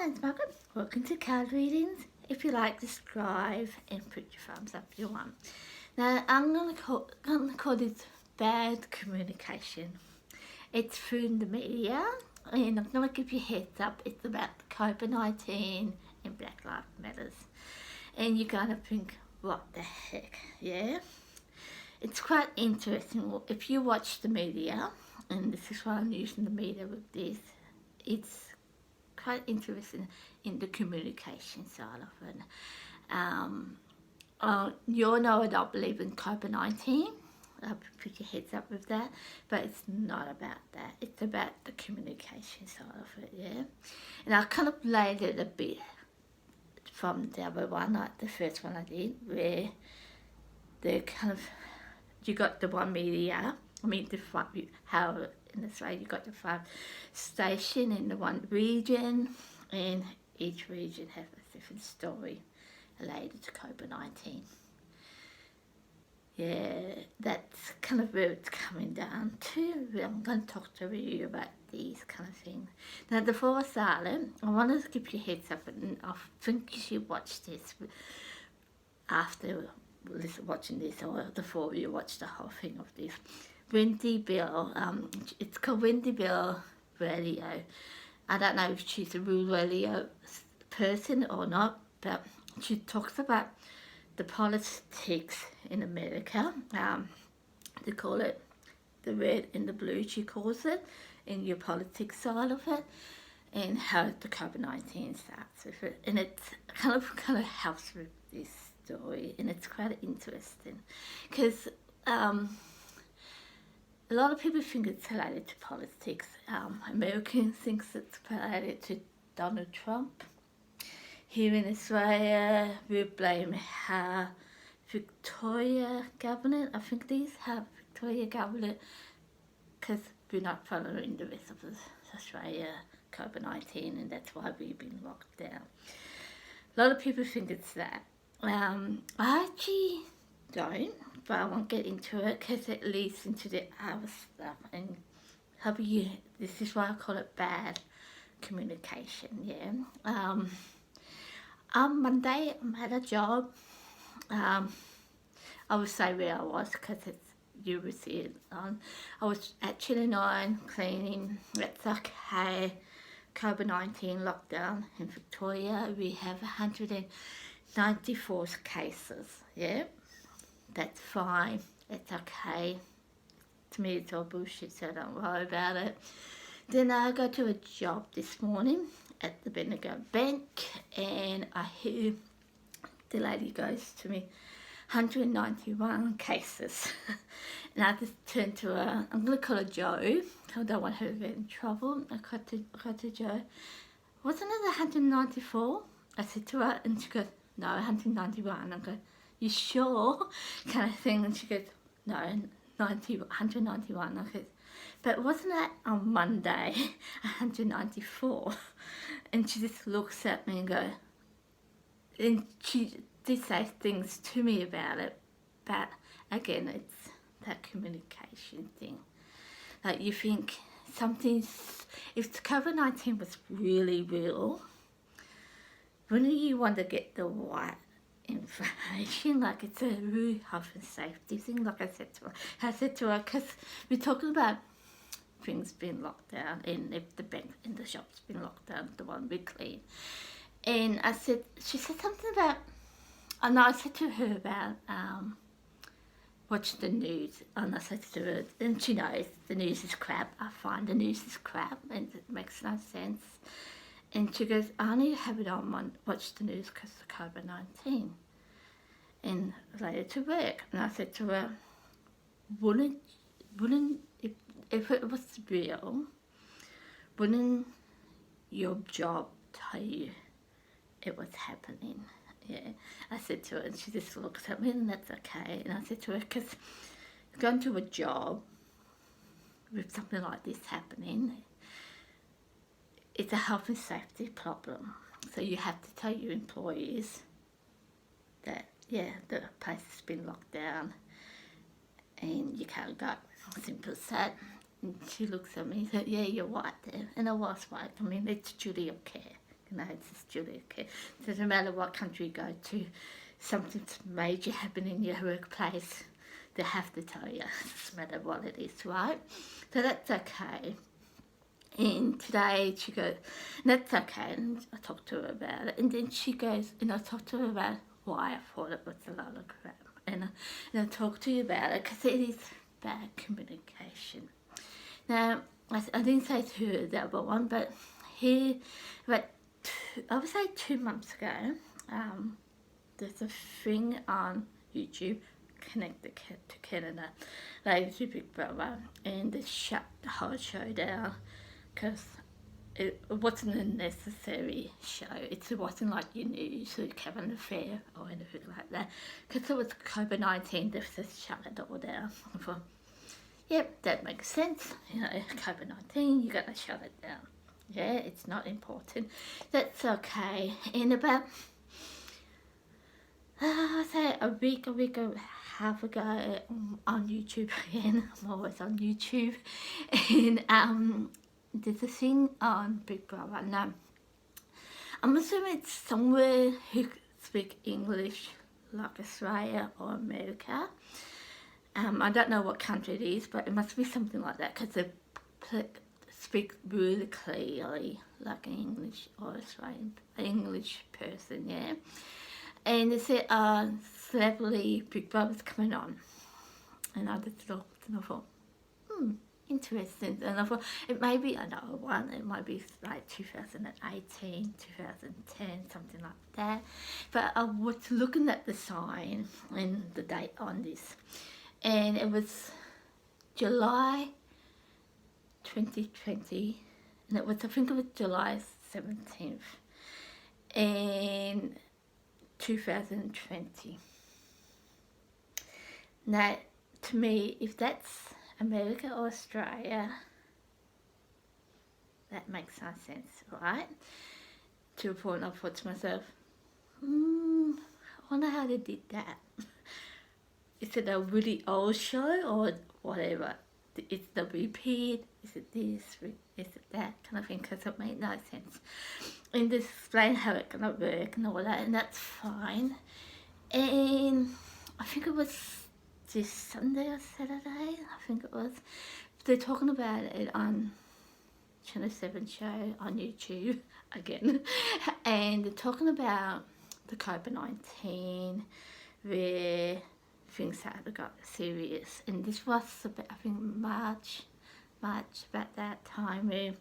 name's Margaret. Welcome to Card Readings. If you like, subscribe and put your thumbs up if you want. Now, I'm going to call this bad communication. It's through the media, and I'm going to give you a heads up. It's about COVID-19 and Black Lives Matters. And you're going to think, what the heck, yeah? It's quite interesting. If you watch the media, and this is why I'm using the media with this, it's quite interesting in the communication side of it. You all know I don't believe in COVID-19. I'll put your heads up with that, but it's not about that. It's about the communication side of it, yeah? And I kind of laid it a bit from the other one, like the first one I did, where they kind of, you got the one media, how in Australia you got the 5 stations in the one region, and each region has a different story related to COVID-19. Yeah, that's kind of where it's coming down to. I'm going to talk to you about these kind of things. Now, before I start, I want to give you a heads up, and I think you should watch this after watching this, or before you watch the whole thing of this. Wendy Bill, it's called Wendy Bill Radio. I don't know if she's a real radio person or not, but she talks about the politics in America. They call it the red and the blue, she calls it, in your politics side of it, and how the COVID-19 starts with it. And it kind of helps with this story, and it's quite interesting because a lot of people think it's related to politics. Americans think it's related to Donald Trump. Here in Australia, we blame how Victoria government, I think these have Victoria government, because we're not following the rest of Australia COVID-19, and that's why we've been locked down. A lot of people think it's that. I actually don't, but I won't get into it because it leads into the other stuff, and this is why I call it bad communication, yeah. On Monday, I had a job. I will say where I was because you will see it on. I was at Chile 9 cleaning. That's okay. COVID-19 lockdown in Victoria. We have 194 cases, yeah? That's fine. It's okay. To me, it's all bullshit, so don't worry about it. Then I go to a job this morning at the Bendigo Bank, and I hear the lady goes to me, 191 cases. And I just turned to her, I'm going to call her Joe, I don't want her to get in trouble. I got to Joe, wasn't it 194? I said to her, and she goes, no, 191. I go, you sure? Kind of thing. And she goes, no, 191. I goes, but wasn't that on Monday, 194? And she just looks at me and goes, and she did say things to me about it, but again, it's that communication thing. Like, you think if COVID-19 was really real, wouldn't you want to get the right information? Like, it's a real health and safety thing, like I said to her, because we're talking about things being locked down, and if the bank and the shop's been locked down, the one we clean. And she said something about, I said to her about watch the news, and I said to her, and she knows the news is crap. I find the news is crap, and it makes no sense. And she goes, I only have it on watch the news because of COVID-19, and related to work. And I said to her, wouldn't if it was real, wouldn't your job tell you it was happening? Yeah, I said to her, and she just looks at me, and that's okay. And I said to her, because going to a job with something like this happening, it's a health and safety problem. So you have to tell your employees that, yeah, the place has been locked down and you can't go. Simple as that. And she looks at me and said, yeah, you're right there. And I was right. I mean, it's duty of care. No, it's Julia, okay. It doesn't matter what country you go to, something's major happening in your workplace, they have to tell you. It doesn't matter what it is, right? So that's okay. And today she goes, that's okay, and I talked to her about it. And then she goes, and I talked to her about why I thought it was a lot of crap. And I talked to you about it because it is bad communication. Now, I didn't say to her the other one, but here, about I would say 2 months ago, there's a thing on YouTube, Connect to Canada, like to Big Brother, and they shut the whole show down because it wasn't a necessary show. It wasn't like your news or Kevin Affair or anything like that. Because it was COVID-19, they just shut it all down. I thought, yep, that makes sense. You know, COVID-19, you gotta shut it down. Yeah, it's not important. That's okay. And about, I'd say a week and a half ago on YouTube again, I'm always on YouTube, and there's a thing on Big Brother. Now, I'm assuming it's somewhere who speak English, like Australia or America. I don't know what country it is, but it must be something like that because they speak really clearly like an English or Australian English person, yeah. And they said, celebrity Big Brother's coming on. And I just looked and I thought, interesting. And I thought, it may be another one. It might be like 2018, 2010, something like that. But I was looking at the sign and the date on this. And it was July 2020. And it was, I think it was July 17th. And 2020. Now, to me, if that's America or Australia, that makes no sense, right? To a point I thought to myself, I wonder how they did that. Is it a really old show or whatever? Is it the repeat? Is it this? Is it that kind of thing? Because it made no sense. And just explain how it's going to work and all that, and that's fine. And I think it was this Sunday or Saturday, I think it was. They're talking about it on Channel 7 show on YouTube again. And they're talking about the COVID-19 where things started got serious. And this was about, I think, March, about that time where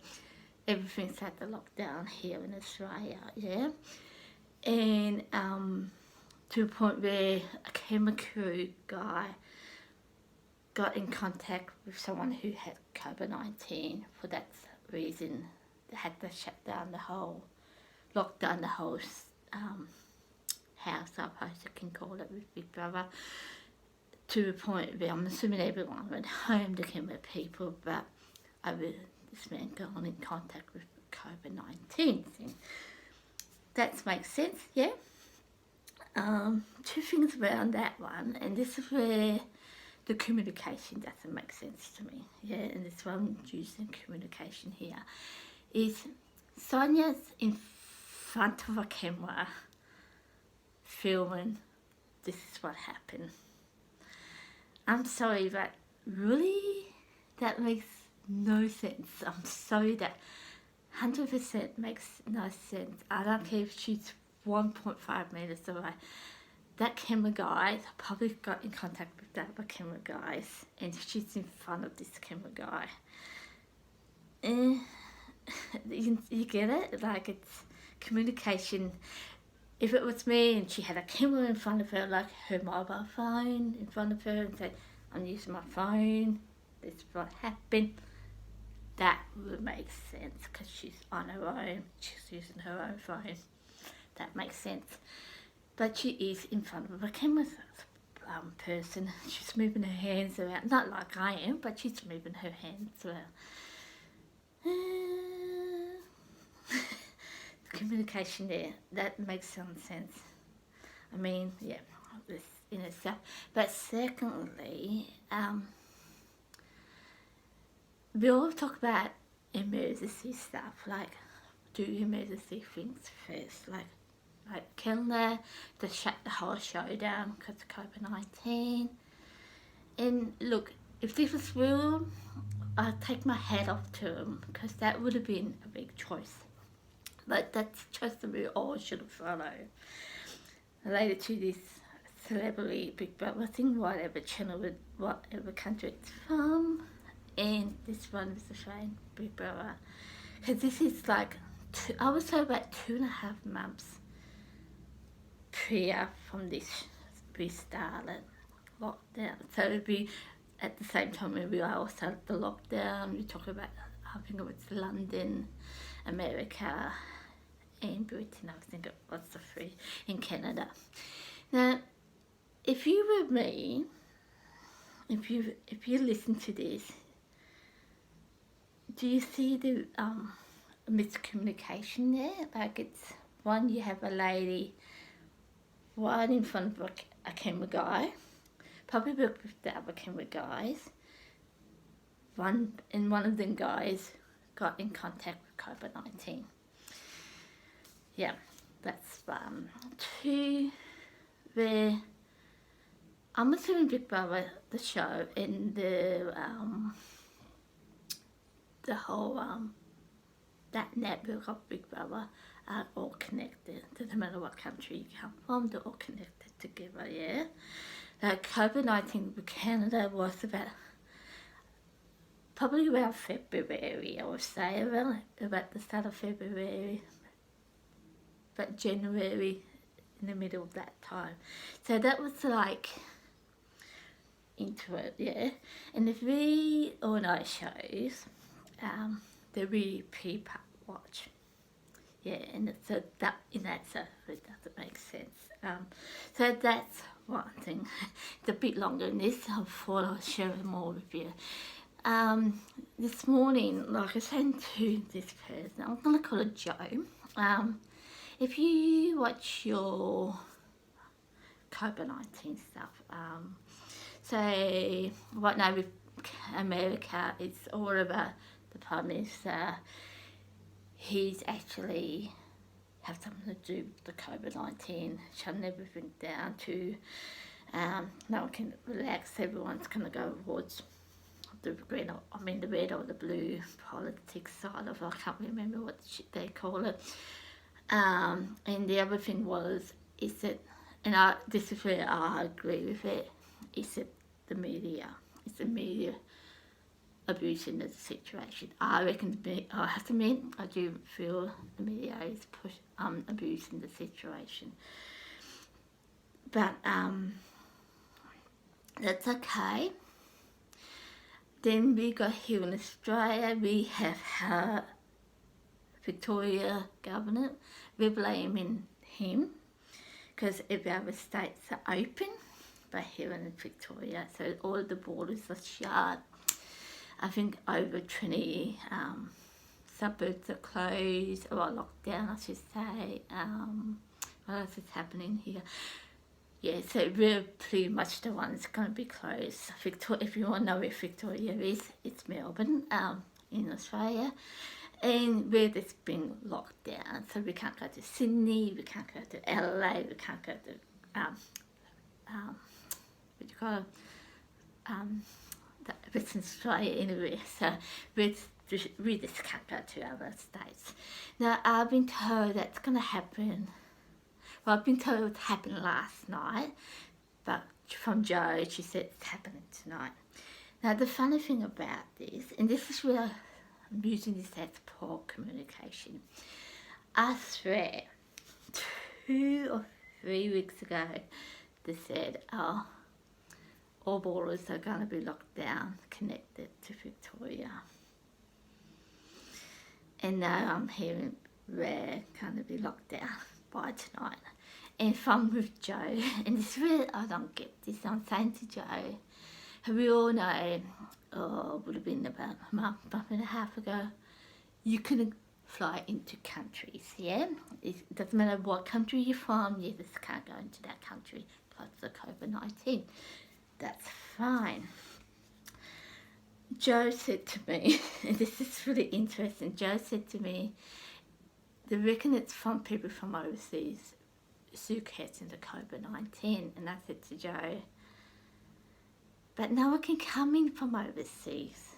everything started to lock down here in Australia, yeah? And to a point where a camera crew guy got in contact with someone who had COVID-19. For that reason, they had to shut down the whole, lock down the whole house, I suppose you can call it, with Big Brother. To a point where I'm assuming everyone went home, the camera people, but this man got in contact with the COVID-19 thing. That makes sense, yeah? Two things around that one, and this is where the communication doesn't make sense to me, yeah, and this one using communication here, is Sonia's in front of a camera filming, this is what happened. I'm sorry, but really, that makes no sense. I'm sorry, that 100% makes no sense. I don't care if she's 1.5 meters away. That camera guy probably got in contact with the other camera guys, and she's in front of this camera guy. You get it? Like, it's communication. If it was me and she had a camera in front of her, like her mobile phone in front of her, and said, I'm using my phone, this is what happened, that would make sense because she's on her own, she's using her own phone. That makes sense. But she is in front of a camera person. She's moving her hands around, not like I am, but she's moving her hands around. Communication there, that makes some sense. I mean, yeah, this in itself. But secondly, we all talk about emergency stuff, like do emergency things first, like Kellner to shut the whole show down because of COVID-19. And look, if this was real, I'd take my hat off to him because that would have been a big choice. But that's a choice that we all should have followed. Related to this celebrity Big Brother thing, whatever channel, whatever country it's from, and this one was Australian Big Brother. Because this is like, I would say about 2.5 months prior from this restarted lockdown. So it would be at the same time when we all started the lockdown. We talk about, I think it was London, America, and Britain. I think it was the three in Canada. Now, if you were me, if you listen to this, do you see the miscommunication there? Like, it's one, you have a lady right in front of a camera guy, probably with the other camera guys. One of them guys got in contact with COVID-19. Yeah, that's two. Where I'm assuming Big Brother, the show, and the whole that network of Big Brother are all connected. Doesn't matter what country you come from, they're all connected together. Yeah. COVID-19 with Canada was probably around February, I would say, about the start of February, but January, in the middle of that time. So that was like into it, yeah. And if we all know shows, they're really people watch. Yeah, and so that in that sense it doesn't make sense. So that's one thing. It's a bit longer than this. I thought I'd share more with you. This morning, like I said to this person, I'm gonna call her Joe. If you watch your COVID-19 stuff, so right now with America, it's all about the Prime Minister. He's actually have something to do with the COVID-19, shutting everything down to no one can relax. Everyone's gonna go towards the red or the blue politics side of it. I can't remember what they call it. And the other thing is that, and this is where I agree with it, is that the media abusing the situation. I reckon, I have to admit, I do feel the media is abusing the situation. But that's okay. Then we got here in Australia, we have her Victoria Governor. We're blaming him because every other states are open, but here in Victoria, so all the borders are shut. I think over 20 suburbs are closed, or locked down, I should say. What else is happening here? Yeah, so we're pretty much the ones going to be closed. Victoria, if you want to know where Victoria is, it's Melbourne, in Australia. And we're just being locked down. So we can't go to Sydney, we can't go to LA, we can't go to, what do you call it? Western Australia anyway. So we just can't go to other states. Now, I've been told that's going to happen. Well, I've been told it happened last night, but from Jo, she said it's happening tonight. Now, the funny thing about this, and this is where I'm using this as poor communication. I swear, 2 or 3 weeks ago, they said, oh, all borders are going to be locked down, connected to Victoria. And now I'm hearing we're going to be locked down by tonight. And if I'm with Jo, and this is where I don't get this, I'm saying to Jo, we all know, it would have been about a month and a half ago, you couldn't fly into countries, yeah? It doesn't matter what country you're from, you just can't go into that country because of COVID-19. That's fine. Jo said to me, and this is really interesting, Jo said to me, they reckon it's from people from overseas who gets into COVID-19. And I said to Joe, but no one can come in from overseas.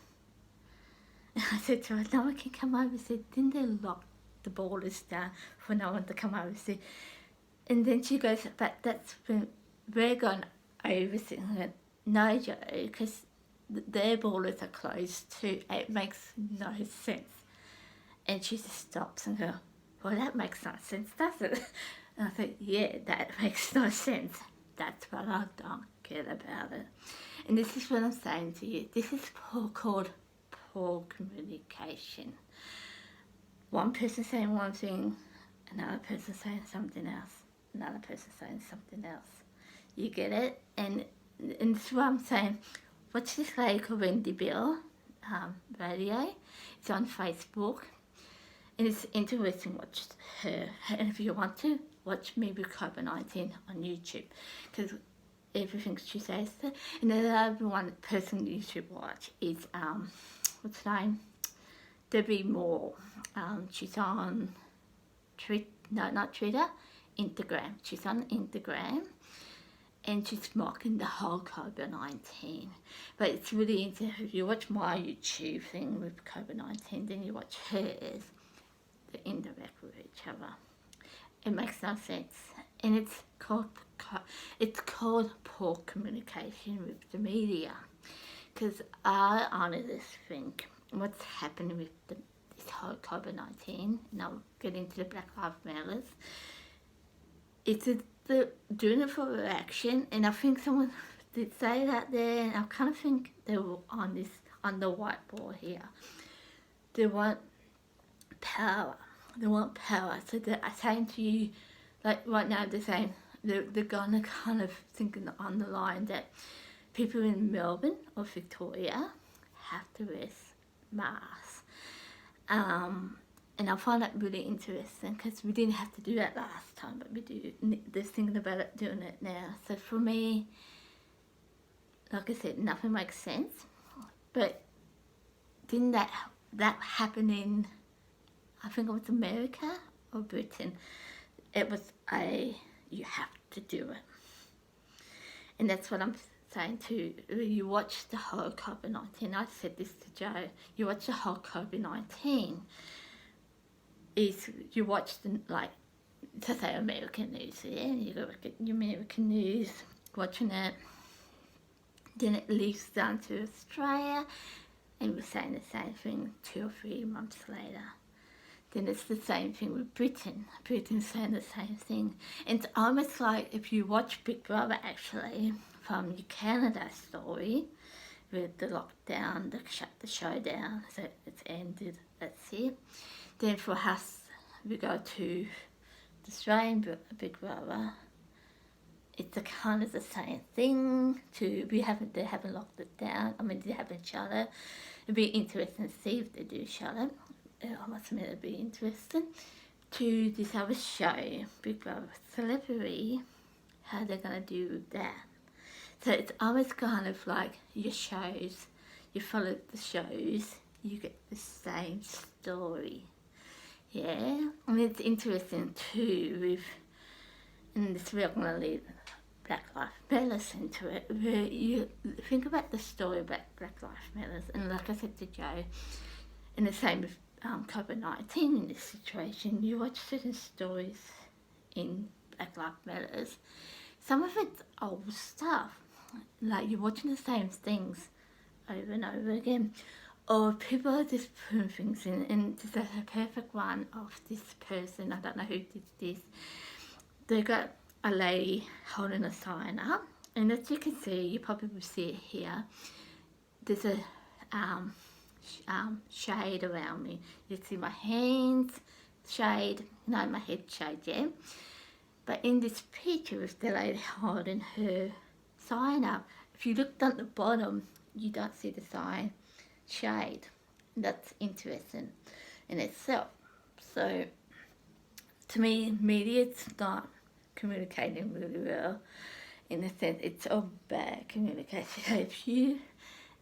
And I said to her, no one can come overseas. Didn't they lock the borders down for no one to come overseas? And then she goes, but that's when we're going overseas. I went, no, Joe, because their borders are closed too. It makes no sense. And she just stops and goes, well, that makes no sense, does it? And I think, yeah, that makes no sense. That's what I don't get about it. And this is what I'm saying to you. This is called poor communication. One person saying one thing, another person saying something else, another person saying something else. You get it? And this is what I'm saying. Watch this lady called Wendy Bill radio. It's on Facebook. And it's interesting, watch her. And if you want to, watch me with COVID-19 on YouTube. Because everything she says. And the other one person you should watch is, what's her name? Debbie Moore. She's on not Twitter, Instagram. She's on Instagram. And she's mocking the whole COVID-19. But it's really interesting. If you watch my YouTube thing with COVID-19, then you watch hers. They're indirect with each other. It makes no sense. And it's called poor communication with the media. Because I honestly think what's happening with this whole COVID-19, and I'll get into the Black Lives Matter, it's they're doing it for reaction, and I think someone did say that there, and I kind of think they were on the whiteboard here. They want power. They want power. So they're saying to you, like right now they're saying they're gonna kind of think on the line that people in Melbourne or Victoria have to wear masks. And I find that really interesting because we didn't have to do that last time, but we do. They're thinking about it, doing it now. So for me, like I said, nothing makes sense. But didn't that happen in, I think it was America or Britain? It was you have to do it. And that's what I'm saying too. You watch the whole COVID-19. I said this to Joe. You watch the whole COVID-19. Is you watch the, like, to say American news, yeah? You go look at your American news, watching it. Then it leaves down to Australia, and we're saying the same thing 2 or 3 months later. Then it's the same thing with Britain. Britain's saying the same thing. And it's almost like if you watch Big Brother, actually, from your Canada story, with the lockdown, they shut the show down, so it's ended, that's it. Then for us, we go to the Australian Big Brother. It's a kind of the same thing. They haven't locked it down. I mean, they haven't shut it. It'd be interesting to see if they do shut it. I must admit, it'd be interesting. To this other show, Big Brother Celebrity, how they're gonna do that. So it's almost kind of like your shows. You follow the shows, you get the same story. Yeah, and it's interesting too with, and this we're going to lead Black Lives Matter into it, where you think about the story about Black Lives Matter, and like I said to Joe, and the same with COVID-19 in this situation, you watch certain stories in Black Lives Matter, some of it's old stuff, like you're watching the same things over and over again. Or people are just putting things in, and there's a perfect one of this person, I don't know who did this. They got a lady holding a sign up, and as you can see, you probably will see it here, there's a shade around me. You see my hands, shade, no, my head shade, yeah. But in this picture with the lady holding her sign up, if you look down the bottom, you don't see the sign. Shade. That's interesting in itself. So to me, media's not communicating really well, in a sense it's all bad communication.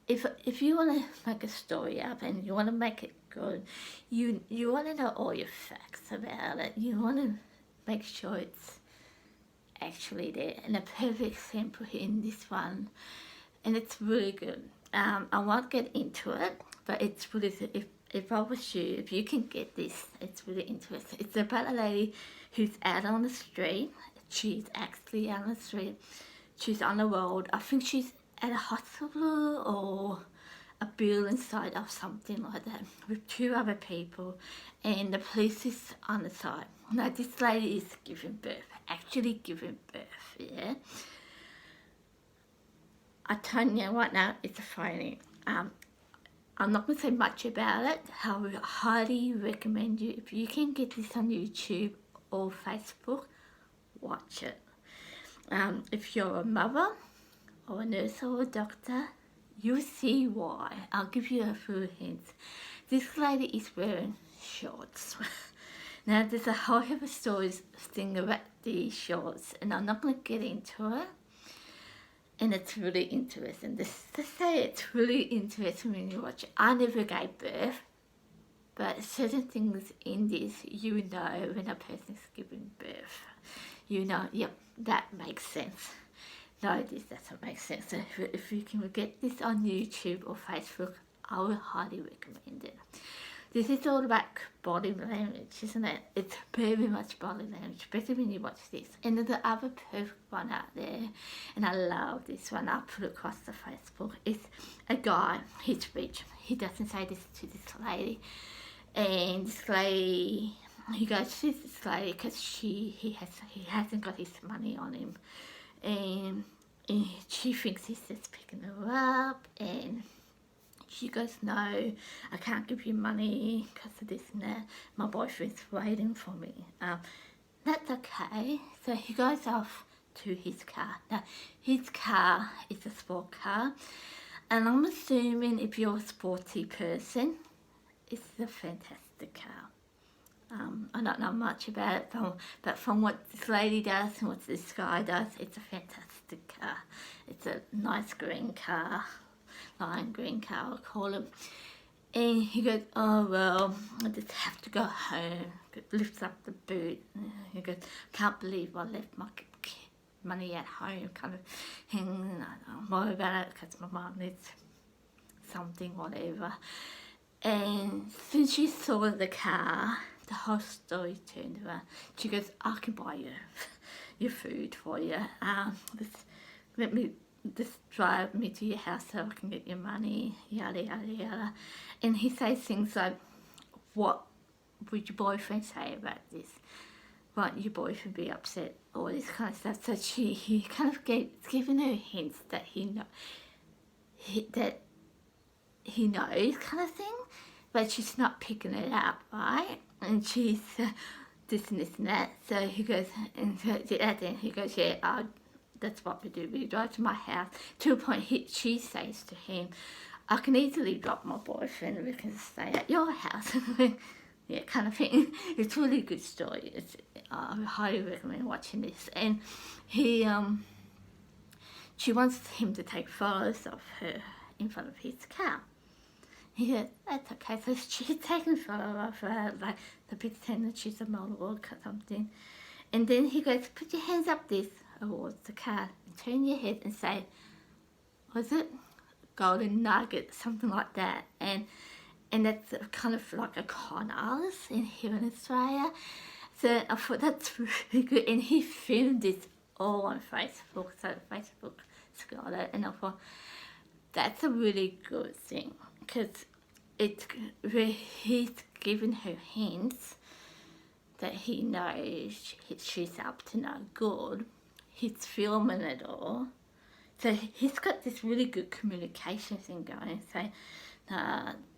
If you want to make a story up and you want to make it good. You want to know all your facts about it. You want to make sure it's actually there. And a perfect example in this one, and it's really good. I won't get into it, but it's really, if I was you, if you can get this, it's really interesting. It's about a lady who's out on the street. She's actually out on the street. She's on the road. I think she's at a hospital or a building site or something like that with two other people, and the police is on the side. Now this lady is giving birth, actually giving birth, yeah. I tell you what now, it's funny. I'm not going to say much about it. I would highly recommend you, if you can get this on YouTube or Facebook, watch it. If you're a mother or a nurse or a doctor, you'll see why. I'll give you a few hints. This lady is wearing shorts. Now there's a whole heap of stories thing about these shorts, and I'm not going to get into it. And it's really interesting. To say it's really interesting when you watch it. I never gave birth, but certain things in this, you know when a person's giving birth. You know, yep, that makes sense. No, this doesn't make sense. So if you can get this on YouTube or Facebook, I would highly recommend it. This is all about body language, isn't it? It's very much body language, especially when you watch this. And there's the other perfect one out there, and I love this one. I'll put it across the Facebook. It's a guy, he's rich. He doesn't say this to this lady. And this lady, he goes to this lady because he hasn't got his money on him. And she thinks he's just picking her up, and she goes, no, I can't give you money because of this and that. My boyfriend's waiting for me. That's okay. So he goes off to his car. Now, his car is a sport car. And I'm assuming if you're a sporty person, it's a fantastic car. I don't know much about it, but from what this lady does and what this guy does, it's a fantastic car. It's a nice green car. Lime green car, I'll call him. And he goes, oh well, I just have to go home. Lifts up the boot. He goes, can't believe I left my money at home, kind of thing. I don't worry about it because my mum needs something, whatever. And since she saw the car, the whole story turned around. She goes, I can buy you your food for you. Just drive me to your house so I can get your money, yada yada yada. And he says things like, what would your boyfriend say about this? Won't your boyfriend be upset? All this kind of stuff. So he kind of giving her hints that he knows kind of thing, but she's not picking it up, right? And she's this and this and that. So he goes, and then he goes, yeah, that's what we do. We drive to my house. To a point, she says to him, I can easily drop my boyfriend. We can stay at your house. Yeah, kind of thing. It's a really good story. I highly recommend watching this. And she wants him to take photos of her in front of his car. He said, that's okay. So she's taking photos of her, like to pretend that she's a model or something. And then he goes, put your hands up this towards the car and turn your head and say, was it golden nugget, something like that. And that's kind of like a con artist in here in Australia. So I thought that's really good. And he filmed this all on Facebook, so Facebook's got it. And I thought that's a really good thing because he's giving her hints that he knows she's up to no good. He's filming it all. So he's got this really good communication thing going. So,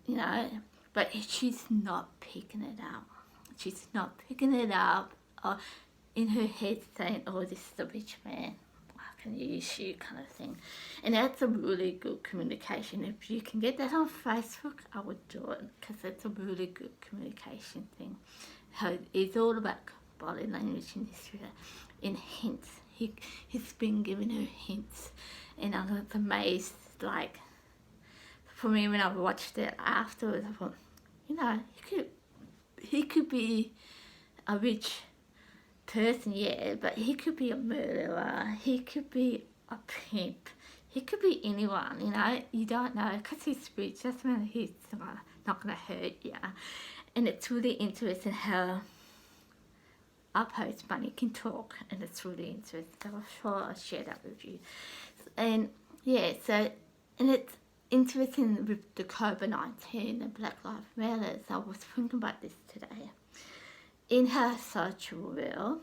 you know, but she's not picking it up. She's not picking it up or in her head saying, oh, this is a rich man. I can use you kind of thing. And that's a really good communication. If you can get that on Facebook, I would do it because it's a really good communication thing. So it's all about body language in this video, in hints. He's been giving her hints, and I was amazed. Like, for me, when I watched it afterwards, I thought, you know, he could be a rich person, yeah, but he could be a murderer, he could be a pimp, he could be anyone, you know, you don't know, because he's rich, doesn't mean he's not going to hurt you. And it's really interesting how our post money can talk, and it's really interesting, so I'm sure I'll share that with you. And yeah, so, and it's interesting with the COVID-19 and Black Lives Matter. I was thinking about this today. In our social world,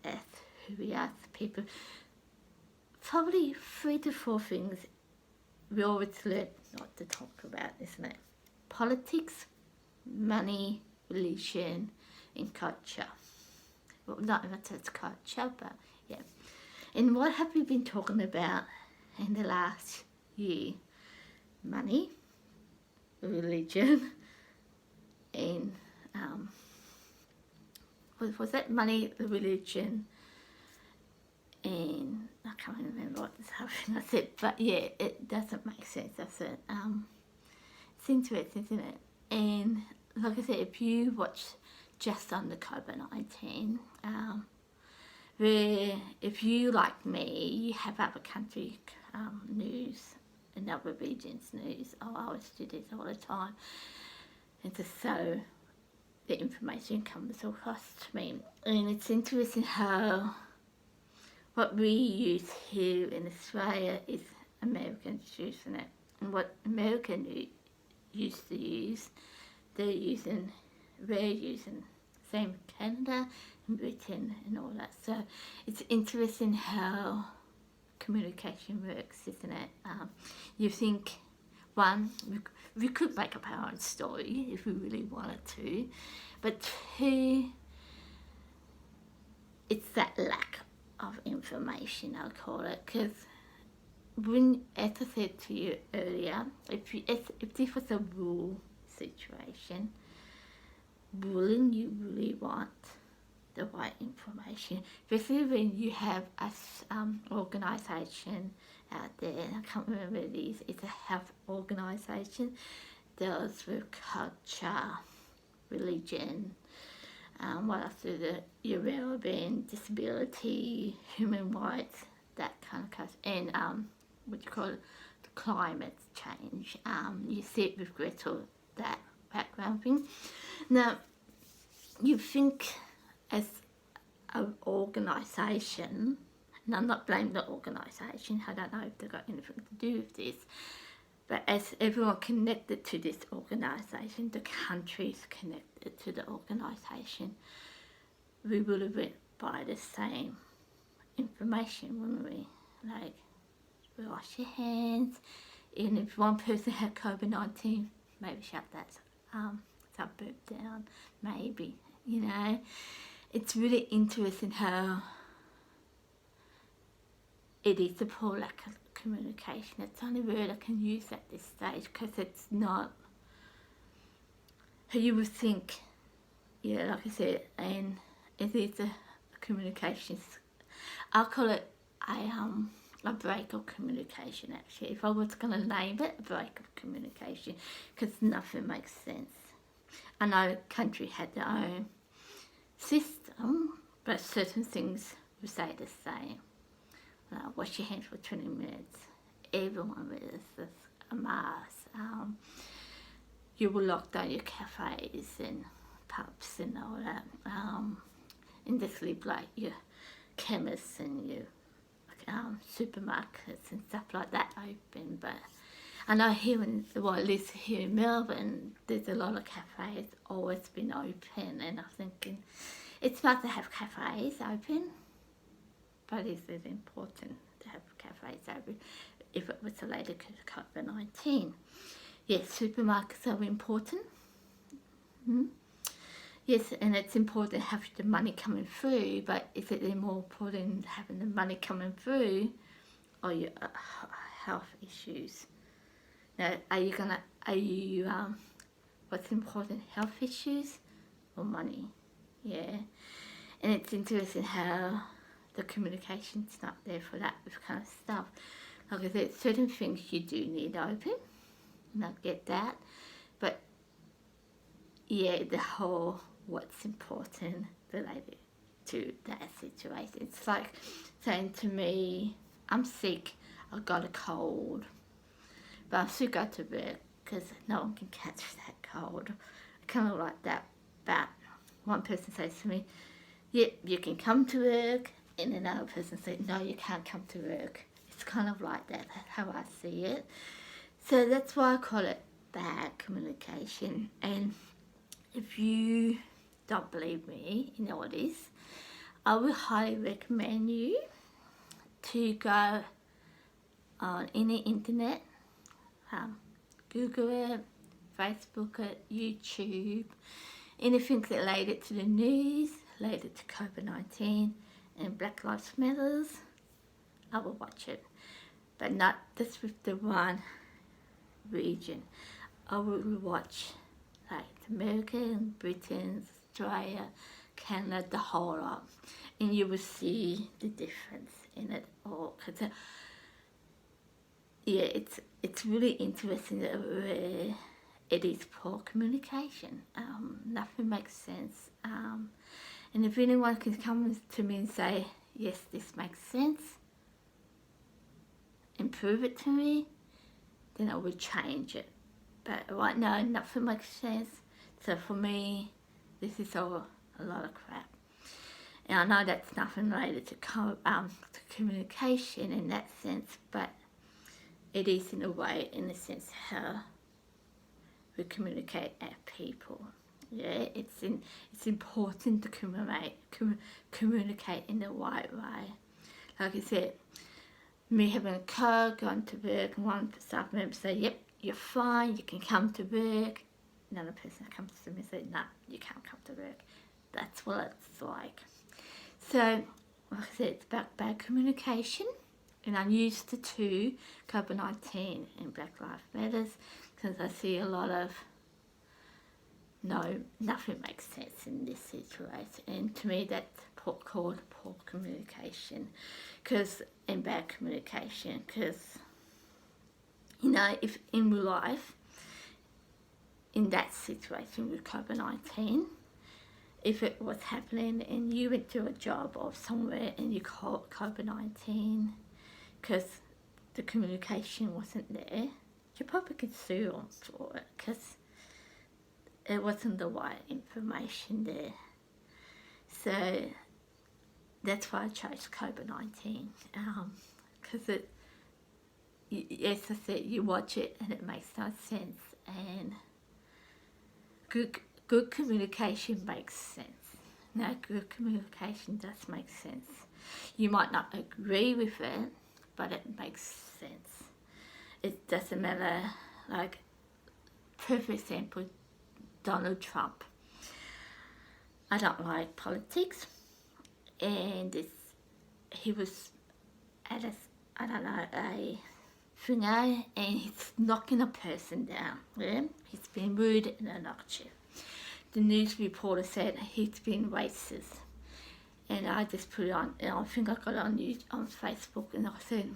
as who we are as people, probably 3 to 4 things we always learn not to talk about, isn't it? Politics, money, religion, and culture. Well, not just culture, but yeah. And what have we been talking about in the last year? Money, religion, and was that money, religion, and I can't remember what the other thing I said, but yeah, it doesn't make sense, does it? It's interesting, isn't it? And like I said, if you watch just on the COVID-19, where if you, like me, you have other country news and other regions news, I always do this all the time, and just so the information comes across to me. And it's interesting how what we use here in Australia is American news, isn't it? And what American used to use, we're using same Canada and Britain and all that. So it's interesting how communication works, isn't it? You think, one, we could make up our own story if we really wanted to, but two, it's that lack of information, I'll call it, because when, as I said to you earlier, if this was a rule situation, wouldn't you really want the right information, especially when you have an organisation out there, and I can't remember what it is, it's a health organisation, deals with culture, religion, what else is it, your well-being, disability, human rights, that kind of stuff, and what you call it, the climate change. You see it with Gretel, that background thing. Now, you think as an organisation, and I'm not blaming the organisation, I don't know if they've got anything to do with this, but as everyone connected to this organisation, the countries connected to the organisation, we would have went by the same information, wouldn't we? Like, wash your hands, and if one person had COVID-19, maybe shut that suburb down, maybe, you know. It's really interesting how it is a poor lack of communication. It's the only word I can use at this stage, because it's not how you would think, yeah, like I said, and it is a communication, I'll call it a break of communication, actually. If I was going to name it, a break of communication, because nothing makes sense. I know country had their own system, but certain things would say the same. Wash your hands for 20 minutes. Everyone wears a mask. You will lock down your cafes and pubs and all that. And just leave like your chemists and your supermarkets and stuff like that open. But I know here at least here in Melbourne, there's a lot of cafes always been open, and I'm thinking it's smart to have cafes open, but is it important to have cafes open if it was related to COVID-19? Yes, supermarkets are important. Yes, and it's important to have the money coming through, but is it more important having the money coming through or your health issues? Now, what's important, health issues or money? Yeah, and it's interesting how the communication's not there for that kind of stuff. Like I said, certain things you do need open, and I get that, but yeah, the whole what's important related to that situation. It's like saying to me, I'm sick, I got a cold, but I still go to work because no one can catch that cold. Kind of like that. But one person says to me, yep, you can come to work, and another person says, no, you can't come to work. It's kind of like that. That's how I see it. So that's why I call it bad communication. And if you don't believe me, you know what it is, I would highly recommend you to go on any internet, Google it, Facebook it, YouTube, anything related to the news, related to COVID-19 and Black Lives Matters, I will watch it. But not just with the one region. I will watch like America, Britain, Australia, Canada, the whole lot, and you will see the difference in it all. Cause yeah, it's really interesting where it is poor communication. Nothing makes sense. And if anyone can come to me and say, yes, this makes sense, and prove it to me, then I would change it. But right now, nothing makes sense. So for me, this is all a lot of crap. And I know that's nothing related to communication in that sense, but it is in a way, in a sense, how we communicate as people. Yeah, it's important to communicate in the right way. Like I said, me having a car, going to work, and one staff member say, yep, you're fine, you can come to work. Another person comes to me and says, no, you can't come to work. That's what it's like. So, like I said, it's about bad communication, and I'm used to COVID-19 and Black Lives Matters because I see a lot of no, nothing makes sense in this situation, and to me that's called poor communication, and bad communication. Because you know, if in real life, in that situation with COVID-19, if it was happening and you went to a job or somewhere and you caught COVID-19 because the communication wasn't there, you probably could sue them for it because it wasn't the right information there. So that's why I chose COVID-19, because as I said, you watch it and it makes no sense, and good communication makes sense. Now, good communication does make sense. You might not agree with it, but it makes sense. It doesn't matter, like, for example, Donald Trump. I don't like politics, and he was at a finger, and he's knocking a person down. Yeah? He's been rude and obnoxious. The news reporter said he's been racist, and I just put it on, and I think I got it on Facebook, and I said,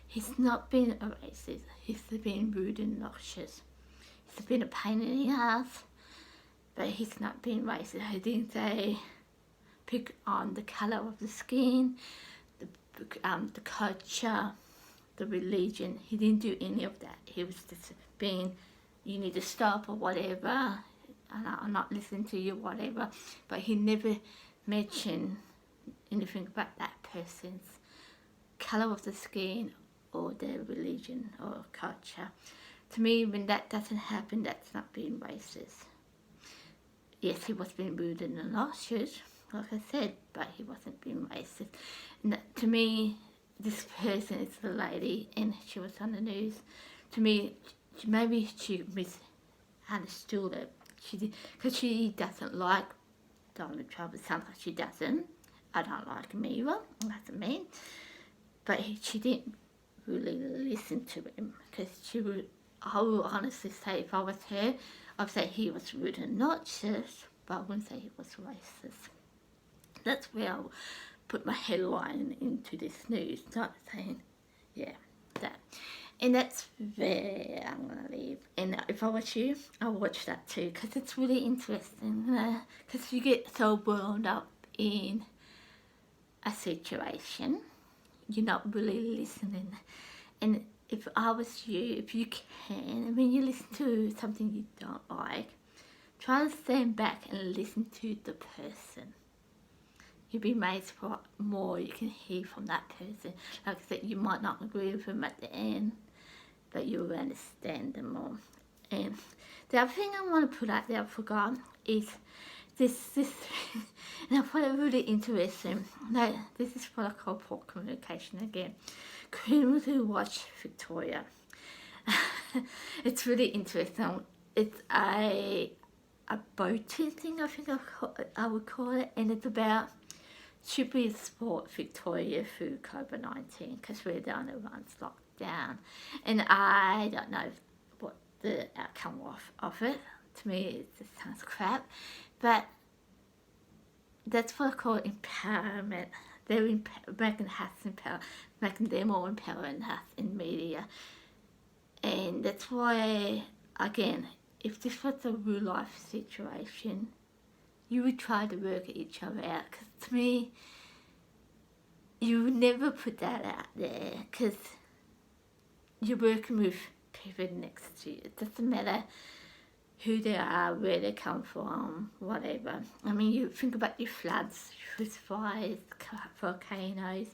he's not been a racist, he's been rude and obnoxious. He's been a pain in the ass, but he's not been racist. He didn't say pick on the colour of the skin, the culture, the religion. He didn't do any of that. He was just being, you need to stop or whatever, and I'm not listening to you, whatever. But he never mentioned anything about that person's colour of the skin or their religion or culture. To me, when that doesn't happen, that's not being racist. Yes, he was being rude and obnoxious, like I said, but he wasn't being racist. And that, to me, this person is the lady, and she was on the news. To me, maybe she misunderstood it. Because she doesn't like Donald Trump. It sounds like she doesn't. I don't like him either. That's me. But she didn't really listen to him, because I will honestly say, if I was her, I'd say he was rude and obnoxious, but I wouldn't say he was racist. That's where I'll put my headline into this news, not saying, yeah, that. And that's where I'm gonna leave. And if I was you, I'll watch that too, because it's really interesting. Because you get so wound up in a situation, you're not really listening. And if I was you, if you can, when you listen to something you don't like, try to stand back and listen to the person. You'll be amazed what more you can hear from that person. Like I said, you might not agree with them at the end, but you'll understand them more. And the other thing I want to put out there, I forgot, is this and I find it really interesting. No, this is what I call poor communication again. Criminals who watch Victoria. It's really interesting. It's a boating thing, I think I would call it, and it's about should we support Victoria through COVID-19 because we're the only ones locked down. And I don't know what the outcome of it. To me, it just sounds crap. But that's what I call empowerment. They're making them more empowering us in media. And that's why, again, if this was a real life situation, you would try to work each other out. Because to me, you would never put that out there because you're working with people next to you. It doesn't matter who they are, where they come from, whatever. I mean, you think about your floods, fires, volcanoes,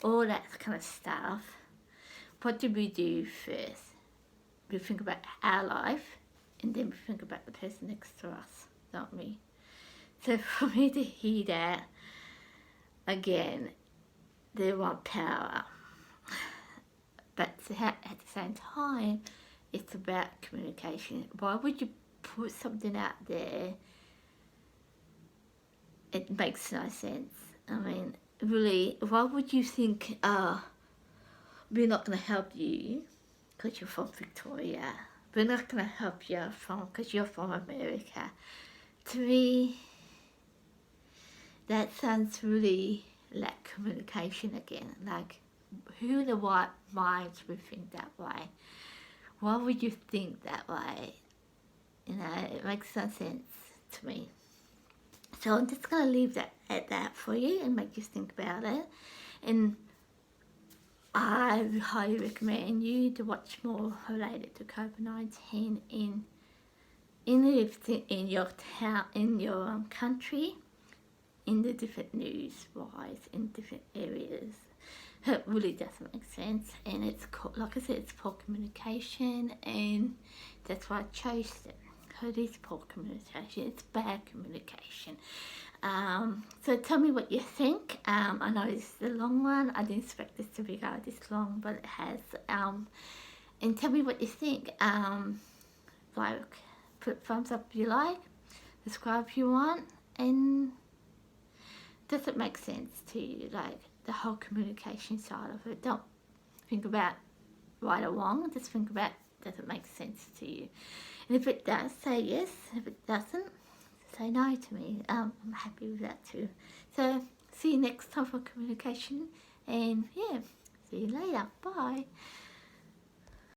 all that kind of stuff. What do we do first? We think about our life, and then we think about the person next to us, don't we? So for me to hear that, again, they want power. But at the same time, it's about communication. Why would you put something out there? It makes no sense. I mean, really, why would you think, we're not going to help you because you're from Victoria? We're not going to help you because you're from America. To me, that sounds really like communication again. Like, who in the right minds would think that way? Why would you think that way? You know, it makes no sense to me. So I'm just going to leave that at that for you and make you think about it. And I highly recommend you to watch more related to COVID-19 in your town, in your country, in the different news-wise, in different areas. It really doesn't make sense, and it's called, like I said, it's poor communication, and that's why I chose it. It is poor communication. It's bad communication. So tell me what you think. I know this is a long one. I didn't expect this to be this long, but it has. And tell me what you think. Like, put thumbs up if you like, subscribe if you want, and does it make sense to you? Like the whole communication side of it. Don't think about right or wrong. Just think about, does it make sense to you? And if it does, say yes. If it doesn't, say no to me. I'm happy with that too. So see you next time for communication. And yeah, see you later. Bye.